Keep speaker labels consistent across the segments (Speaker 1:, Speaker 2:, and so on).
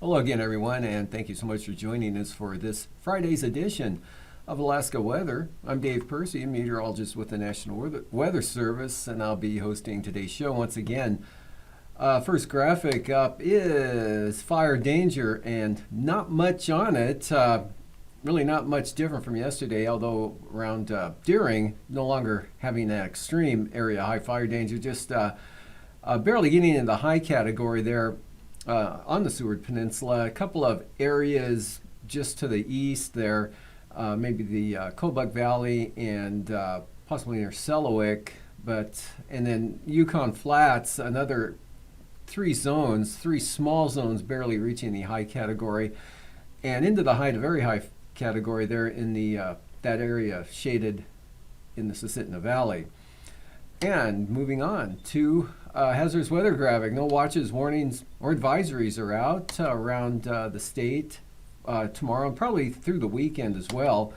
Speaker 1: Hello again, everyone, and thank you so much for joining us for this Friday's edition of Alaska Weather. I'm Dave Percy, a meteorologist with the National Weather Service, and I'll be hosting today's show once again. First graphic up is fire danger, and not much on it. Really not much different from yesterday, although around Dehne, no longer having that extreme area high fire danger, just barely getting into the high category there. On the Seward Peninsula, a couple of areas just to the east there, maybe the Kobuk Valley and possibly near Selawik, and then Yukon Flats, another three small zones barely reaching the high category, and into the high to very high category there in the that area shaded in the Susitna Valley. And moving on to hazardous weather graphic. No watches, warnings, or advisories are out around the state tomorrow and probably through the weekend as well.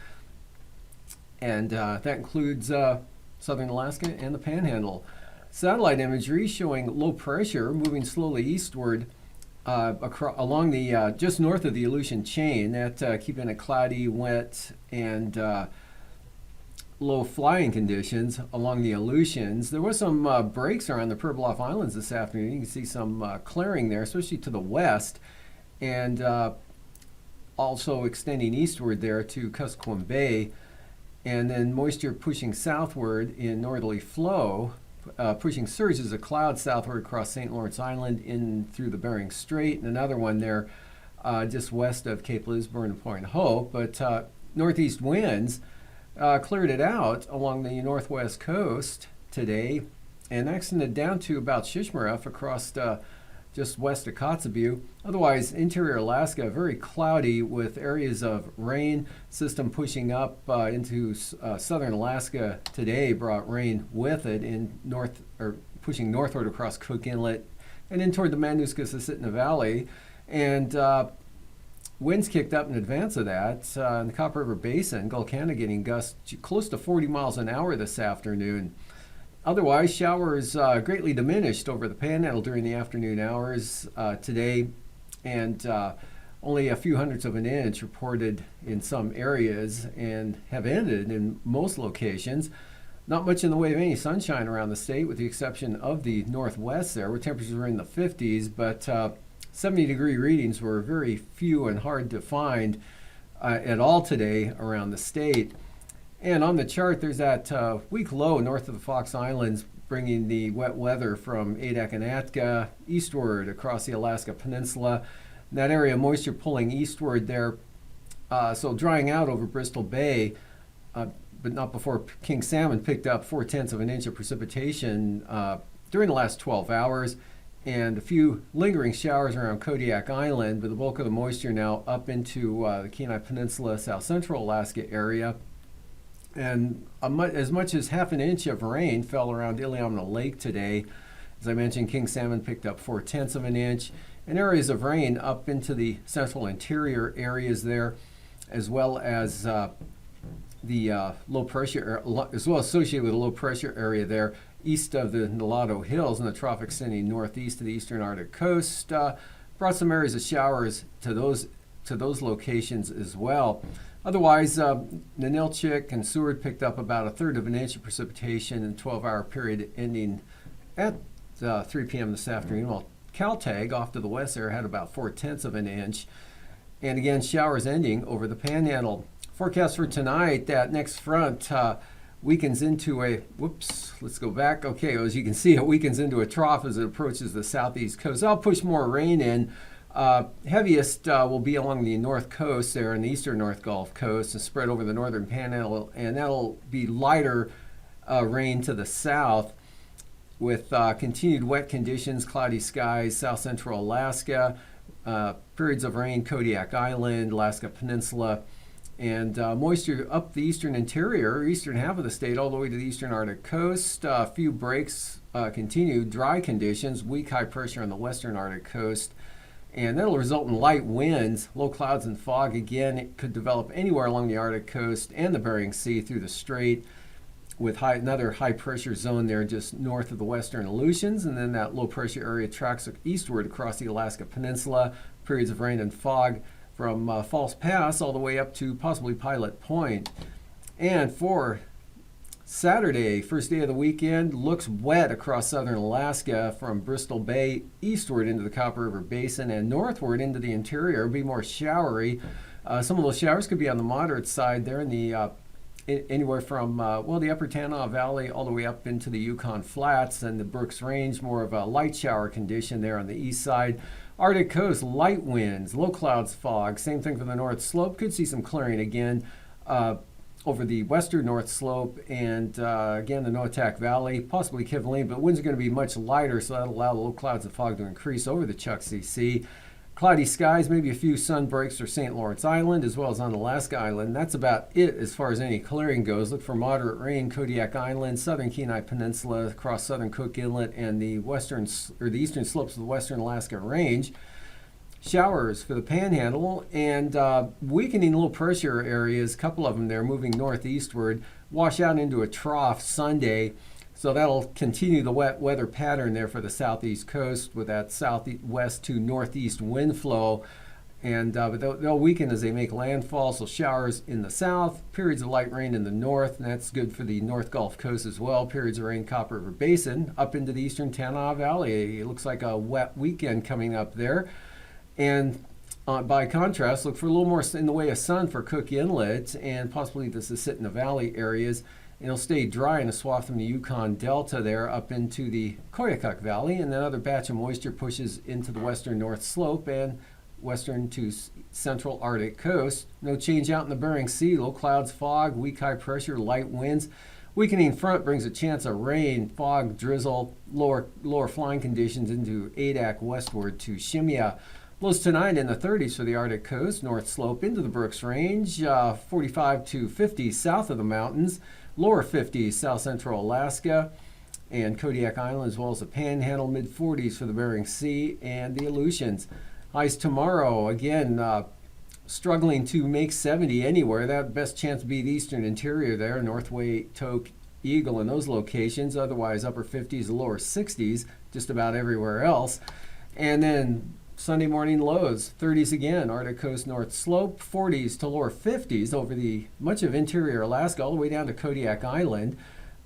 Speaker 1: And that includes southern Alaska and the Panhandle. Satellite imagery showing low pressure moving slowly eastward along the just north of the Aleutian chain, that keeping it cloudy, wet, and low flying conditions along the Aleutians. There was some breaks around the Pribilof Islands this afternoon. You can see some clearing there, especially to the west, and also extending eastward there to Kuskokwim Bay, and then moisture pushing southward in northerly flow, pushing surges of clouds southward across St. Lawrence Island in through the Bering Strait, and another one there just west of Cape Lisburne and Point Hope. But northeast winds cleared it out along the northwest coast today and extended down to about Shishmaref across just west of Kotzebue. Otherwise, interior Alaska, very cloudy with areas of rain. System pushing up into southern Alaska today brought rain with it pushing northward across Cook Inlet and in toward the Matanuska-Susitna Valley. And winds kicked up in advance of that in the Copper River Basin, Gulkana getting gusts close to 40 miles an hour this afternoon. Otherwise, showers greatly diminished over the Panhandle during the afternoon hours today, and only a few hundredths of an inch reported in some areas and have ended in most locations. Not much in the way of any sunshine around the state, with the exception of the northwest there, where temperatures were in the 50s, but 70-degree readings were very few and hard to find at all today around the state. And on the chart, there's that weak low north of the Fox Islands, bringing the wet weather from Adak and Atka eastward across the Alaska Peninsula. That area of moisture pulling eastward there, so drying out over Bristol Bay, but not before king salmon picked up 0.4 of an inch of precipitation during the last 12 hours. And a few lingering showers around Kodiak Island, but the bulk of the moisture now up into the Kenai Peninsula, south central Alaska area. And as much as half an inch of rain fell around Iliamna Lake today. As I mentioned, king salmon picked up 0.4 of an inch, and areas of rain up into the central interior areas there, as well as the low pressure, as well associated with a low pressure area there east of the Nulato Hills and the trough extending northeast to the eastern Arctic coast, brought some areas of showers to those locations as well. Otherwise, Ninilchik and Seward picked up about 1/3 of an inch of precipitation in a 12-hour period ending at 3 p.m. this afternoon, while Caltag off to the west there had about 0.4 of an inch. And again, showers ending over the Panhandle. Forecast for tonight, that next front weakens into let's go back. Okay, as you can see, it weakens into a trough as it approaches the southeast coast. That'll push more rain in. Heaviest will be along the north coast there in the eastern North Gulf Coast and spread over the northern Panhandle, and that'll be lighter rain to the south with continued wet conditions, cloudy skies, south central Alaska, periods of rain, Kodiak Island, Alaska Peninsula, and moisture up the eastern interior, eastern half of the state, all the way to the eastern Arctic coast. A few breaks, continued dry conditions, weak high pressure on the western Arctic coast, and that'll result in light winds, low clouds and fog. Again, it could develop anywhere along the Arctic coast and the Bering Sea through the strait, with another high pressure zone there just north of the western Aleutians, and then that low pressure area tracks eastward across the Alaska Peninsula, Periods of rain and fog from False Pass all the way up to possibly Pilot Point. And for Saturday, first day of the weekend, looks wet across southern Alaska from Bristol Bay eastward into the Copper River Basin and northward into the interior. It'll be more showery. Some of those showers could be on the moderate side there in the anywhere from the upper Tanana Valley all the way up into the Yukon Flats and the Brooks Range. More of a light shower condition there on the east side. Arctic coast, light winds, low clouds, fog. Same thing for the North Slope. Could see some clearing again over the western North Slope and again the Noatak Valley, possibly Kivalliq, but winds are going to be much lighter, so that'll allow the low clouds and fog to increase over the Chukchi Sea. Cloudy skies, maybe a few sun breaks for St. Lawrence Island as well as on Alaska Island. That's about it as far as any clearing goes. Look for moderate rain, Kodiak Island, southern Kenai Peninsula, across southern Cook Inlet and the eastern slopes of the western Alaska Range. Showers for the Panhandle and weakening low pressure areas, a couple of them there moving northeastward, wash out into a trough Sunday. So that'll continue the wet weather pattern there for the southeast coast with that southwest to northeast wind flow. And but they'll weaken as they make landfall. So showers in the south, periods of light rain in the north, and that's good for the North Gulf Coast as well. Periods of rain, Copper River Basin, up into the eastern Tanana Valley. It looks like a wet weekend coming up there. And by contrast, look for a little more in the way of sun for Cook Inlet and possibly the Susitna Valley areas. And it'll stay dry in a swath from the Yukon Delta there up into the Koyukuk Valley. And then another batch of moisture pushes into the western North Slope and western to central Arctic coast. No change out in the Bering Sea. Low clouds, fog, weak high pressure, light winds. Weakening front brings a chance of rain, fog, drizzle, lower flying conditions into Adak westward to Shimya. Lows tonight in the 30s for the Arctic coast, North Slope into the Brooks Range, 45 to 50 south of the mountains, lower 50s south central Alaska and Kodiak Island as well as the Panhandle, mid 40s for the Bering Sea and the Aleutians. Highs tomorrow, again, struggling to make 70 anywhere. That best chance to be the eastern interior there, Northway, Tok, Eagle in those locations. Otherwise, upper 50s, lower 60s, just about everywhere else. And then Sunday morning lows, 30s again, Arctic coast North Slope, 40s to lower 50s over the much of interior Alaska all the way down to Kodiak Island,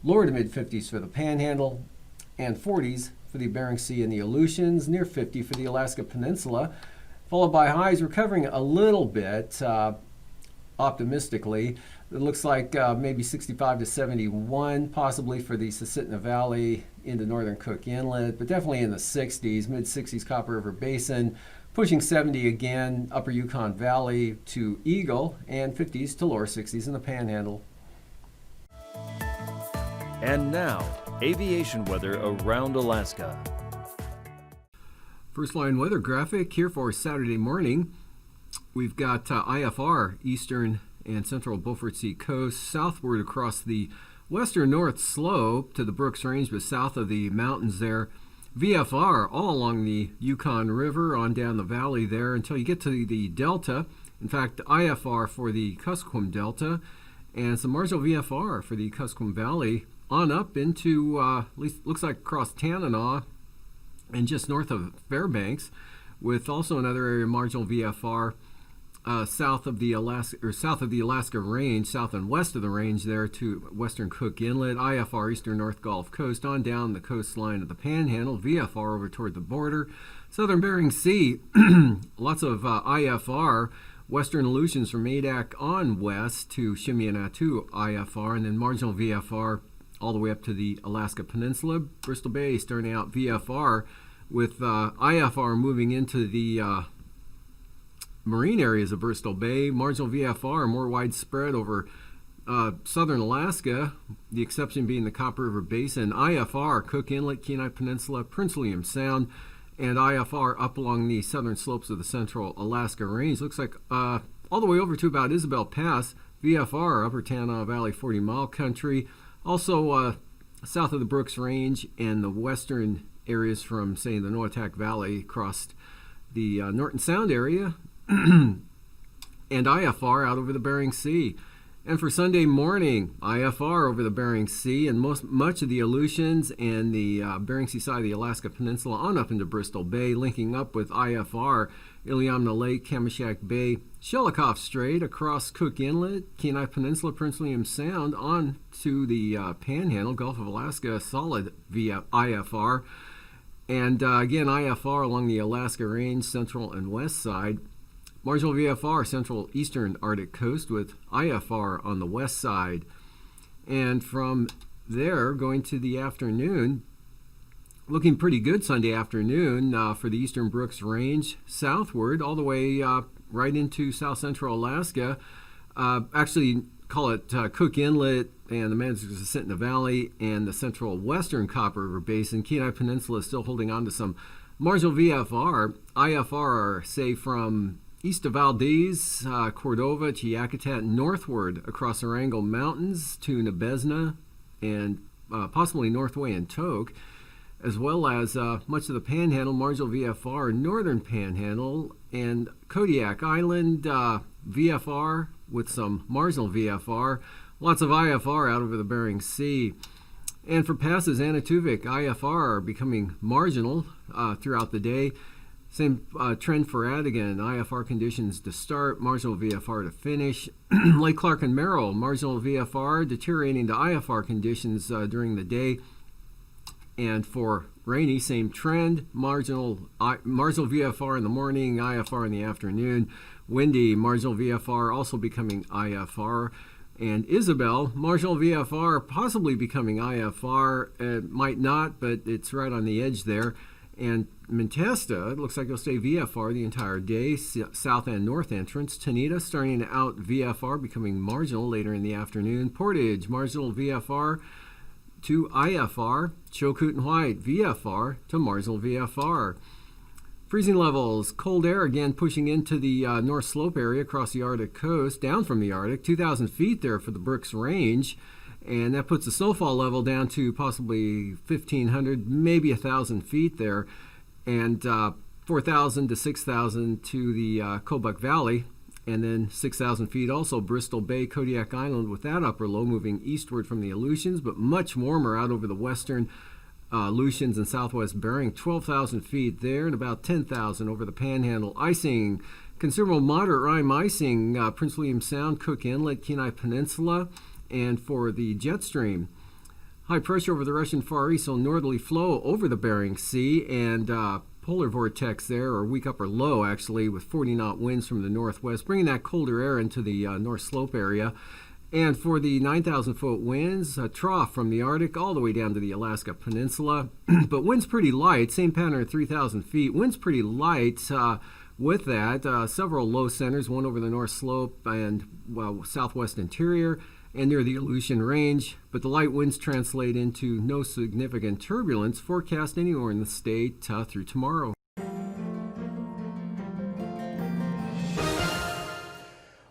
Speaker 1: lower to mid 50s for the Panhandle, and 40s for the Bering Sea and the Aleutians, near 50 for the Alaska Peninsula, followed by highs recovering a little bit optimistically. It looks like maybe 65 to 71, possibly for the Susitna Valley into northern Cook Inlet, but definitely in the 60s, mid 60s Copper River Basin, pushing 70 again, upper Yukon Valley to Eagle, and 50s to lower 60s in the Panhandle.
Speaker 2: And now, aviation weather around Alaska.
Speaker 1: First line weather graphic here for Saturday morning. We've got IFR, eastern and central Beaufort Sea coast, southward across the western North Slope to the Brooks Range, but south of the mountains there. VFR all along the Yukon River on down the valley there until you get to the Delta. In fact, IFR for the Kuskokwim Delta and some marginal VFR for the Kuskokwim Valley on up into, at least looks like across Tanana and just north of Fairbanks, with also another area of marginal VFR south of the Alaska Range, south and west of the range there to western Cook Inlet, IFR eastern North Gulf Coast on down the coastline of the Panhandle, VFR over toward the border, southern Bering Sea, lots of IFR, western Aleutians from Adak on west to Shimianatu IFR, and then marginal VFR all the way up to the Alaska Peninsula, Bristol Bay starting out VFR with IFR moving into the marine areas of Bristol Bay, marginal VFR more widespread over southern Alaska, the exception being the Copper River Basin, IFR, Cook Inlet, Kenai Peninsula, Prince William Sound, and IFR up along the southern slopes of the central Alaska Range. Looks like all the way over to about Isabel Pass, VFR, upper Tanana Valley 40-mile country, also south of the Brooks Range and the western areas from, say, the Noatak Valley across the Norton Sound area, and IFR out over the Bering Sea. And for Sunday morning, IFR over the Bering Sea and much of the Aleutians and the Bering Sea side of the Alaska Peninsula on up into Bristol Bay, linking up with IFR Iliamna Lake, Kamishak Bay, Shelikof Strait, across Cook Inlet, Kenai Peninsula, Prince William Sound, on to the Panhandle, Gulf of Alaska, solid via IFR. And again, IFR along the Alaska Range, central and west side. Marginal VFR, central eastern Arctic coast, with IFR on the west side. And from there, going to the afternoon, looking pretty good Sunday afternoon for the eastern Brooks Range southward, all the way right into south central Alaska. Actually, call it Cook Inlet and the Manzanita Valley and the central western Copper River Basin. Kenai Peninsula is still holding on to some marginal VFR. IFR, say from east of Valdez, Cordova to Yakutat, northward across the Wrangell Mountains to Nebezna and possibly Northway and Tok, as well as much of the Panhandle, marginal VFR, northern Panhandle, and Kodiak Island, VFR with some marginal VFR. Lots of IFR out over the Bering Sea. And for passes, Anatuvik, IFR are becoming marginal throughout the day. Same trend for Adigan, IFR conditions to start, marginal VFR to finish. Lake Clark and Merrill, marginal VFR, deteriorating to IFR conditions during the day. And for Rainy, same trend, marginal VFR in the morning, IFR in the afternoon. Windy, marginal VFR also becoming IFR. And Isabel, marginal VFR possibly becoming IFR. It might not, but it's right on the edge there. And Mentesta, it looks like it'll stay VFR the entire day, south and north entrance. Tanita starting out VFR, becoming marginal later in the afternoon. Portage, marginal VFR to IFR. Chilkoot and White, VFR to marginal VFR. Freezing levels, cold air again pushing into the North Slope area across the Arctic coast, down from the Arctic, 2,000 feet there for the Brooks Range. And that puts the snowfall level down to possibly 1,500, maybe 1,000 feet there. And 4,000 to 6,000 to the Kobuk Valley. And then 6,000 feet also Bristol Bay, Kodiak Island, with that upper low moving eastward from the Aleutians, but much warmer out over the western Aleutians and southwest Bering, 12,000 feet there, and about 10,000 over the Panhandle. Icing, considerable moderate rime icing, Prince William Sound, Cook Inlet, Kenai Peninsula. And for the jet stream, high pressure over the Russian Far East, so northerly flow over the Bering Sea, and polar vortex there, or weak upper low actually, with 40-knot winds from the northwest, bringing that colder air into the North Slope area. And for the 9,000-foot winds, a trough from the Arctic all the way down to the Alaska Peninsula. But winds pretty light, same pattern at 3,000 feet. Winds pretty light with that. Several low centers, one over the North Slope and southwest interior and near the Aleutian Range. But the light winds translate into no significant turbulence forecast anywhere in the state through tomorrow.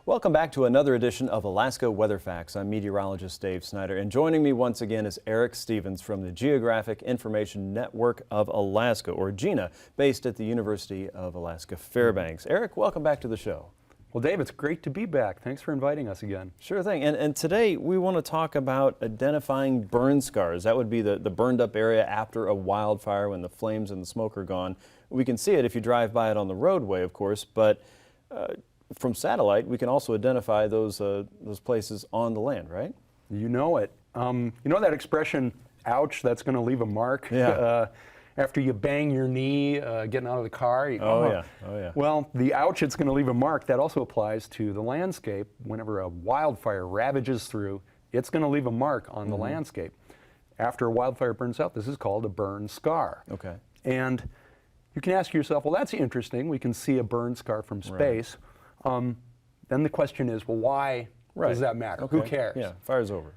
Speaker 3: Welcome back to another edition of Alaska Weather Facts. I'm meteorologist Dave Snider, and joining me once again is Eric Stevens from the Geographic Information Network of Alaska, or GINA, based at the University of Alaska Fairbanks. Eric, welcome back to the show.
Speaker 4: Well, Dave, it's great to be back. Thanks for inviting us again.
Speaker 3: Sure thing. And today we want to talk about identifying burn scars. That would be the burned up area after a wildfire when the flames and the smoke are gone. We can see it if you drive by it on the roadway, of course, but from satellite, we can also identify those places on the land, right?
Speaker 4: You know it. You know that expression, ouch, that's going to leave a mark?
Speaker 3: Yeah.
Speaker 4: After you bang your knee getting out of the car.
Speaker 3: Oh, yeah.
Speaker 4: Well, the ouch, it's going to leave a mark, that also applies to the landscape. Whenever a wildfire ravages through, it's going to leave a mark on the landscape. After a wildfire burns out, this is called a burn scar.
Speaker 3: Okay.
Speaker 4: And you can ask yourself, well, that's interesting. We can see a burn scar from space. Right. Then the question is, well, why does that matter?
Speaker 3: Okay.
Speaker 4: Who cares?
Speaker 3: Yeah, fire's over.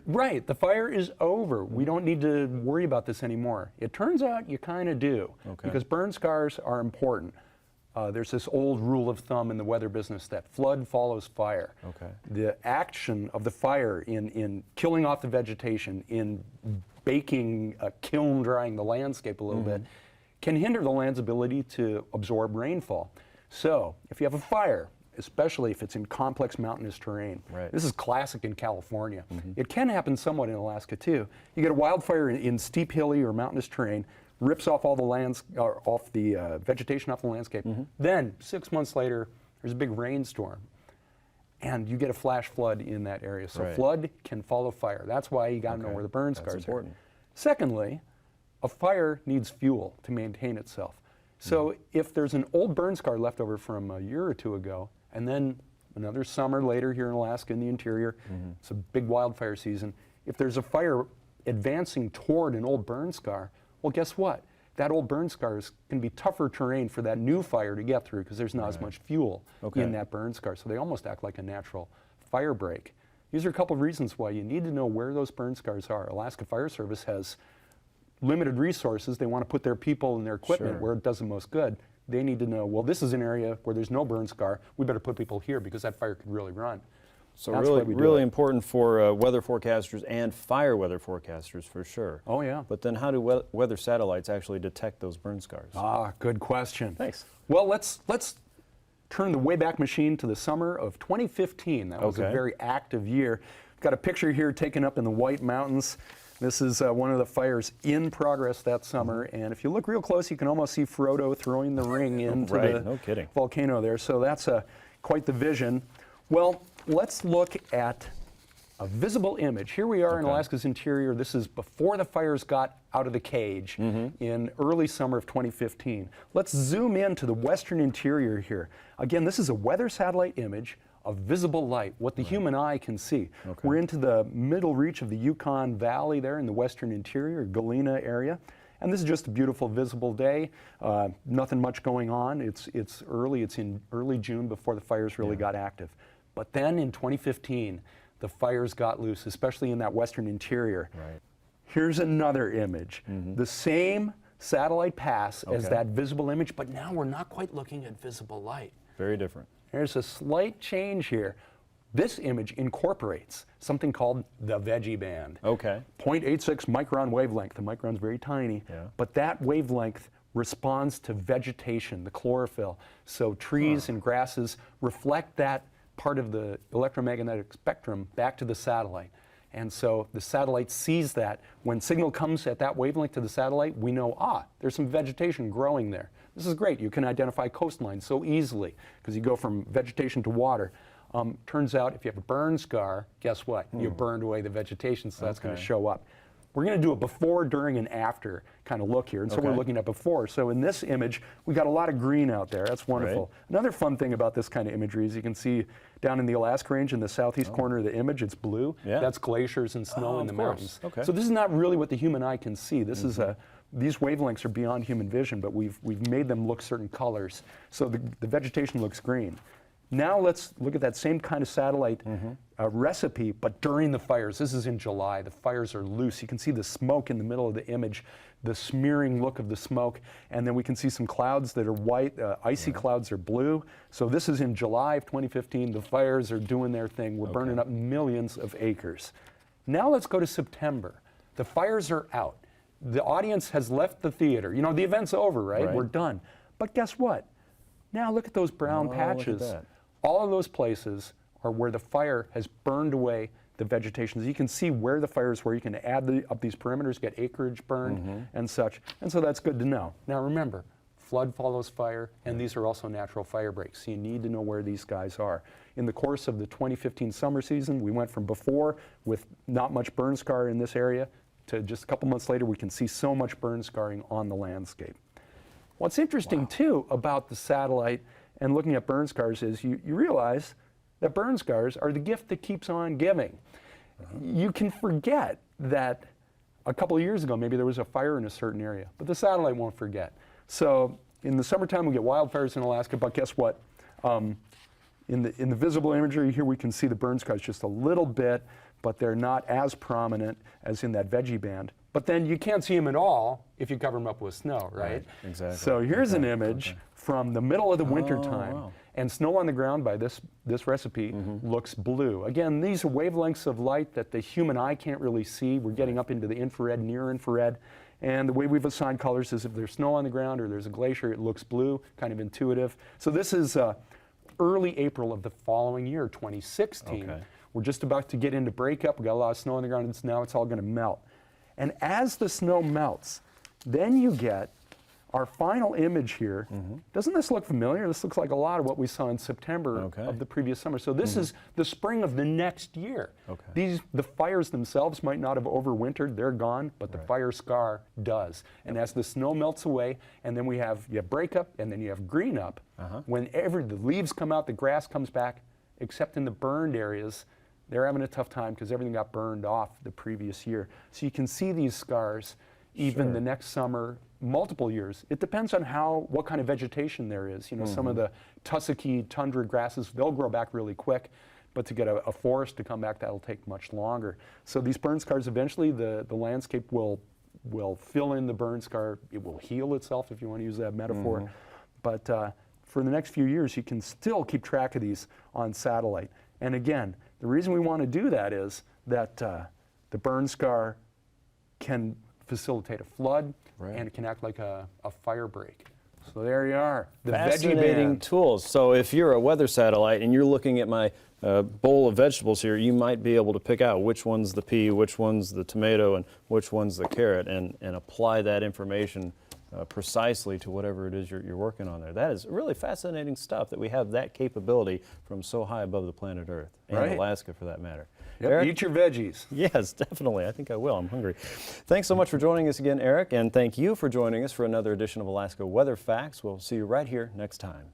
Speaker 4: Right, the fire is over. We don't need to worry about this anymore. It turns out you kind of do, because burn scars are important. There's this old rule of thumb in the weather business that flood follows fire.
Speaker 3: Okay.
Speaker 4: The action of the fire in killing off the vegetation, in baking, kiln drying the landscape a little bit, can hinder the land's ability to absorb rainfall. So if you have a fire, especially if it's in complex mountainous terrain.
Speaker 3: Right.
Speaker 4: This is classic in California. It can happen somewhat in Alaska too. You get a wildfire in steep, hilly, or mountainous terrain, rips off all the vegetation off the landscape. Then 6 months later, there's a big rainstorm, and you get a flash flood in that area. So flood can follow fire. That's why you got to know where the burn scars are. Secondly, a fire needs fuel to maintain itself. So if there's an old burn scar left over from a year or two ago, and then another summer later here in Alaska in the interior, it's a big wildfire season, if there's a fire advancing toward an old burn scar, well, guess what? That old burn scar is going to be tougher terrain for that new fire to get through because there's not as much fuel in that burn scar. So they almost act like a natural fire break. These are a couple of reasons why you need to know where those burn scars are. Alaska Fire Service has limited resources. They want to put their people and their equipment where it does the most good. They need to know, well, this is an area where there's no burn scar. We better put people here because that fire could really run.
Speaker 3: So really important for weather forecasters and fire weather forecasters for sure.
Speaker 4: Oh, yeah.
Speaker 3: But then how do weather satellites actually detect those burn scars?
Speaker 4: Ah, good question.
Speaker 3: Thanks.
Speaker 4: Well, let's turn the Wayback Machine to the summer of 2015. That was a very active year. Got a picture here taken up in the White Mountains. This is one of the fires in progress that summer, and if you look real close, you can almost see Frodo throwing the ring into the volcano there. So that's quite the vision. Well, let's look at a visible image. Here we are in Alaska's interior. This is before the fires got out of the cage in early summer of 2015. Let's zoom into the western interior here. Again, this is a weather satellite image of visible light, what the human eye can see. We're into the middle reach of the Yukon Valley there in the western interior, Galena area. And this is just a beautiful visible day. Nothing much going on. It's in early June before the fires really got active. But then in 2015, the fires got loose, especially in that western interior. Here's another image. The same satellite pass as that visible image, but now we're not quite looking at visible light.
Speaker 3: Very different.
Speaker 4: There's a slight change here. This image incorporates something called the veggie band. 0.86 micron wavelength. The micron's very tiny, but that wavelength responds to vegetation, the chlorophyll. So trees and grasses reflect that part of the electromagnetic spectrum back to the satellite. And so the satellite sees that. When signal comes at that wavelength to the satellite, we know, there's some vegetation growing there. This is great. You can identify coastlines so easily because you go from vegetation to water. Turns out if you have a burn scar, guess what? You burned away the vegetation, so that's going to show up. We're going to do a before, during, and after kind of look here. And so we're looking at before. So in this image, we got a lot of green out there. That's wonderful. Another fun thing about this kind of imagery is you can see down in the Alaska Range in the southeast corner of the image, it's blue. That's glaciers and snow in the mountains. So this is not really what the human eye can see. This is these wavelengths are beyond human vision, but we've made them look certain colors. So the vegetation looks green. Now let's look at that same kind of satellite recipe, but during the fires. This is in July. The fires are loose. You can see the smoke in the middle of the image, the smearing look of the smoke, and then we can see some clouds that are white, icy clouds are blue. So this is in July of 2015. The fires are doing their thing. We're burning up millions of acres. Now let's go to September. The fires are out. The audience has left the theater. You know, the event's over, right? We're done. But guess what? Now look at those brown patches.
Speaker 3: Look at that.
Speaker 4: All of those places are where the fire has burned away the vegetation. So you can see where the fires were. You can add up these perimeters, get acreage burned and such. And so that's good to know. Now remember, flood follows fire, and these are also natural fire breaks. So you need to know where these guys are. In the course of the 2015 summer season, we went from before with not much burn scar in this area to just a couple months later, we can see so much burn scarring on the landscape. What's interesting too about the satellite and looking at burn scars is you realize that burn scars are the gift that keeps on giving. You can forget that a couple of years ago maybe there was a fire in a certain area, but the satellite won't forget. So in the summertime we get wildfires in Alaska, but guess what? In the visible imagery here we can see the burn scars just a little bit, but they're not as prominent as in that veggie band. But then you can't see them at all if you cover them up with snow, right?
Speaker 3: Exactly.
Speaker 4: So here's an image from the middle of the winter time, and snow on the ground by this recipe looks blue. Again, these are wavelengths of light that the human eye can't really see. We're getting up into the infrared, near infrared, and the way we've assigned colors is if there's snow on the ground or there's a glacier, it looks blue, kind of intuitive. So this is early April of the following year, 2016. We're just about to get into breakup. We got a lot of snow on the ground, and now it's all going to melt. And as the snow melts, Then you get our final image here. Doesn't this look familiar? This looks like a lot of what we saw in September of the previous summer. So this is the spring of the next year. The fires themselves might not have overwintered, they're gone, but the fire scar does. And as the snow melts away, and then you have breakup, and then you have green up, whenever the leaves come out, the grass comes back, except in the burned areas, they're having a tough time because everything got burned off the previous year. So you can see these scars even the next summer, multiple years. It depends on what kind of vegetation there is. You know, some of the tussocky tundra grasses, they'll grow back really quick, but to get a forest to come back, that'll take much longer. So these burn scars, eventually the landscape will fill in the burn scar. It will heal itself, if you want to use that metaphor. But for the next few years, you can still keep track of these on satellite. And again, the reason we want to do that is that the burn scar can facilitate a flood, and it can act like a fire break. So there you are, the
Speaker 3: Fascinating tools. So if you're a weather satellite and you're looking at my bowl of vegetables here, you might be able to pick out which one's the pea, which one's the tomato, and which one's the carrot, and apply that information precisely to whatever it is you're working on there. That is really fascinating stuff, that we have that capability from so high above the planet Earth, and Alaska for that matter.
Speaker 4: Yep, eat your veggies.
Speaker 3: Yes, definitely. I think I will. I'm hungry. Thanks so much for joining us again, Eric, and thank you for joining us for another edition of Alaska Weather Facts. We'll see you right here next time.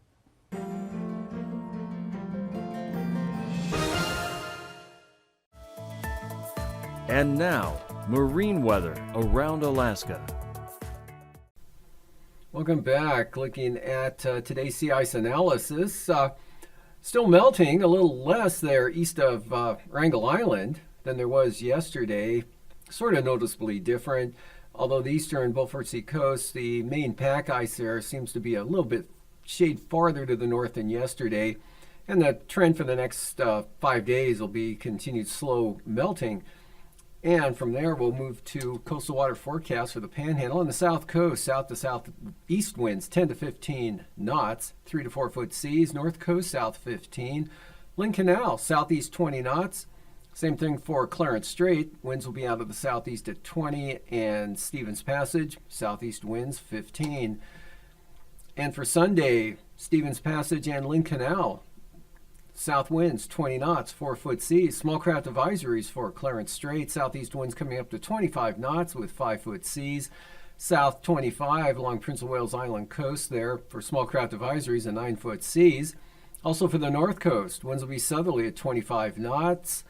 Speaker 2: And now, marine weather around Alaska.
Speaker 1: Welcome back. Looking at today's sea ice analysis. Still melting, a little less there east of Wrangel Island than there was yesterday. Sort of noticeably different. Although the eastern Beaufort Sea coast, the main pack ice there seems to be a little bit shade farther to the north than yesterday. And the trend for the next 5 days will be continued slow melting. And from there, we'll move to coastal water forecast for the Panhandle. On the south coast, south to southeast winds 10 to 15 knots, 3 to 4 foot seas. North coast, south 15. Lynn Canal, southeast 20 knots. Same thing for Clarence Strait. Winds will be out of the southeast at 20. And Stevens Passage, southeast winds 15. And for Sunday, Stevens Passage and Lynn Canal, south winds 20 knots, 4 foot seas. Small craft advisories for Clarence Strait. Southeast winds coming up to 25 knots with 5 foot seas. South 25 along Prince of Wales Island coast there for small craft advisories and 9 foot seas. Also for the north coast, winds will be southerly at 25 knots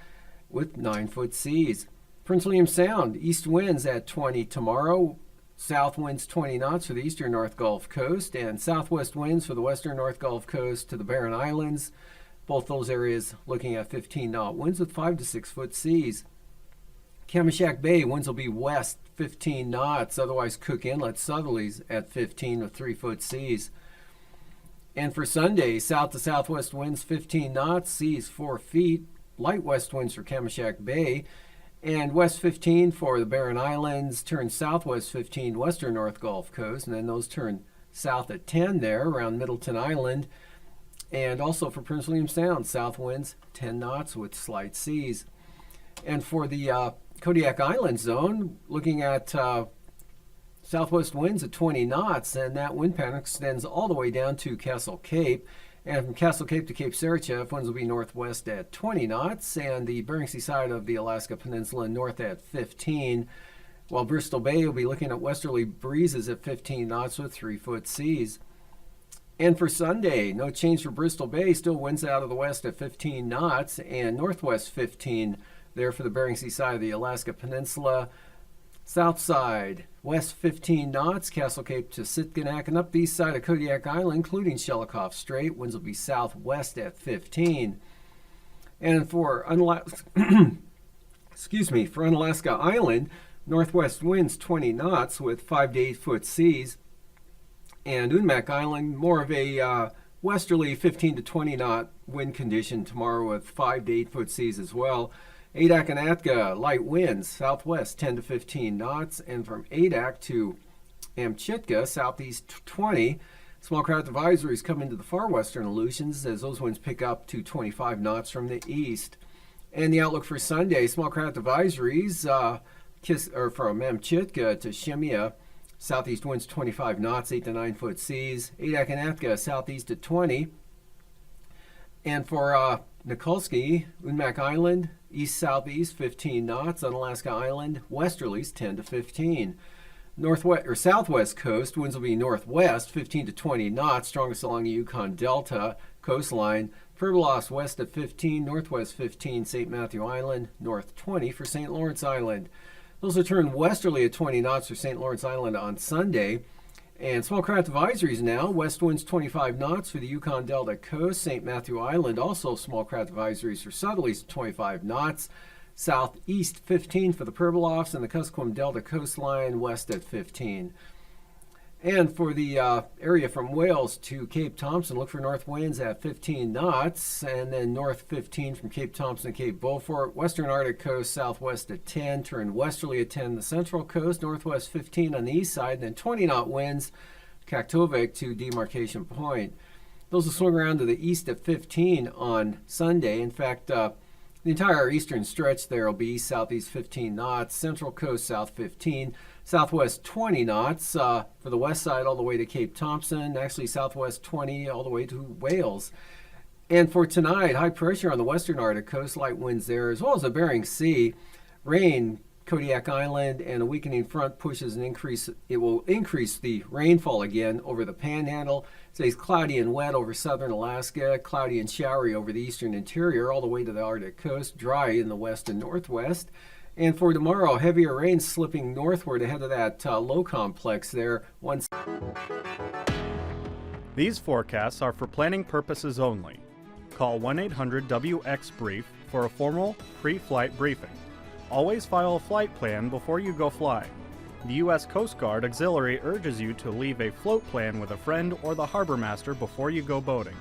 Speaker 1: with 9 foot seas. Prince William Sound, east winds at 20 tomorrow. South winds 20 knots for the eastern North Gulf Coast, and southwest winds for the western North Gulf Coast to the Barren Islands. Both those areas looking at 15 knot winds with 5 to 6 foot seas. Kamishak Bay, winds will be west 15 knots, otherwise Cook Inlet southerlies at 15 with 3 foot seas. And for Sunday, south to southwest winds 15 knots, seas 4 feet, light west winds for Kamishak Bay, and west 15 for the Barren Islands, turn southwest 15 western North Gulf Coast, and then those turn south at 10 there around Middleton Island. And also for Prince William Sound, south winds 10 knots with slight seas. And for the Kodiak Island zone, looking at southwest winds at 20 knots, and that wind pattern extends all the way down to Castle Cape. And from Castle Cape to Cape Sarachev, winds will be northwest at 20 knots, and the Bering Sea side of the Alaska Peninsula north at 15, while Bristol Bay will be looking at westerly breezes at 15 knots with 3 foot seas. And for Sunday, no change for Bristol Bay, still winds out of the west at 15 knots, and northwest 15 there for the Bering Sea side of the Alaska Peninsula. South side, west 15 knots, Castle Cape to Sitkinak, and up the east side of Kodiak Island, including Shelikof Strait, winds will be southwest at 15. And for for Unalaska Island, northwest winds 20 knots with 5 to 8 foot seas. And Unmak Island, more of a westerly 15 to 20 knot wind condition tomorrow with 5 to 8 foot seas as well. Adak and Atka, light winds, southwest 10 to 15 knots. And from Adak to Amchitka, southeast 20. Small craft advisories come into the far western Aleutians as those winds pick up to 25 knots from the east. And the outlook for Sunday, small craft advisories from Amchitka to Shemya, Southeast winds 25 knots, 8 to 9 foot seas. Adak and Atka, southeast at 20. And for Nikolsky, Unmak Island, east-southeast 15 knots. Unalaska Island, westerlies 10 to 15. Northwest or southwest coast, winds will be northwest 15 to 20 knots, strongest along the Yukon Delta coastline. Pribilofs west at 15, northwest 15, St. Matthew Island, north 20 for St. Lawrence Island. Those will turn westerly at 20 knots for St. Lawrence Island on Sunday. And small craft advisories now, west winds 25 knots for the Yukon Delta coast. St. Matthew Island, also small craft advisories for southerlies 25 knots. Southeast 15 for the Pribilofs and the Kuskokwim Delta coastline, west at 15. And for the area from Wales to Cape Thompson, look for north winds at 15 knots, and then north 15 from Cape Thompson to Cape Beaufort. Western Arctic coast, southwest at 10, turn westerly at 10 the central coast, northwest 15 on the east side, and then 20 knot winds, Kaktovik to Demarcation Point. Those will swing around to the east at 15 on Sunday. In fact, the entire eastern stretch there will be east, southeast 15 knots, central coast south 15, southwest 20 knots for the west side all the way to Cape Thompson, actually southwest 20 all the way to Wales. And for tonight, high pressure on the western Arctic coast, light winds there, as well as the Bering Sea. Rain, Kodiak Island, and a weakening front pushes an increase. It will increase the rainfall again over the Panhandle. It stays cloudy and wet over southern Alaska, cloudy and showery over the eastern interior, all the way to the Arctic coast, dry in the west and northwest. And for tomorrow, heavier rain slipping northward ahead of that low complex there.
Speaker 5: These forecasts are for planning purposes only. Call 1-800-WX-BRIEF for a formal pre-flight briefing. Always file a flight plan before you go flying. The U.S. Coast Guard Auxiliary urges you to leave a float plan with a friend or the harbor master before you go boating.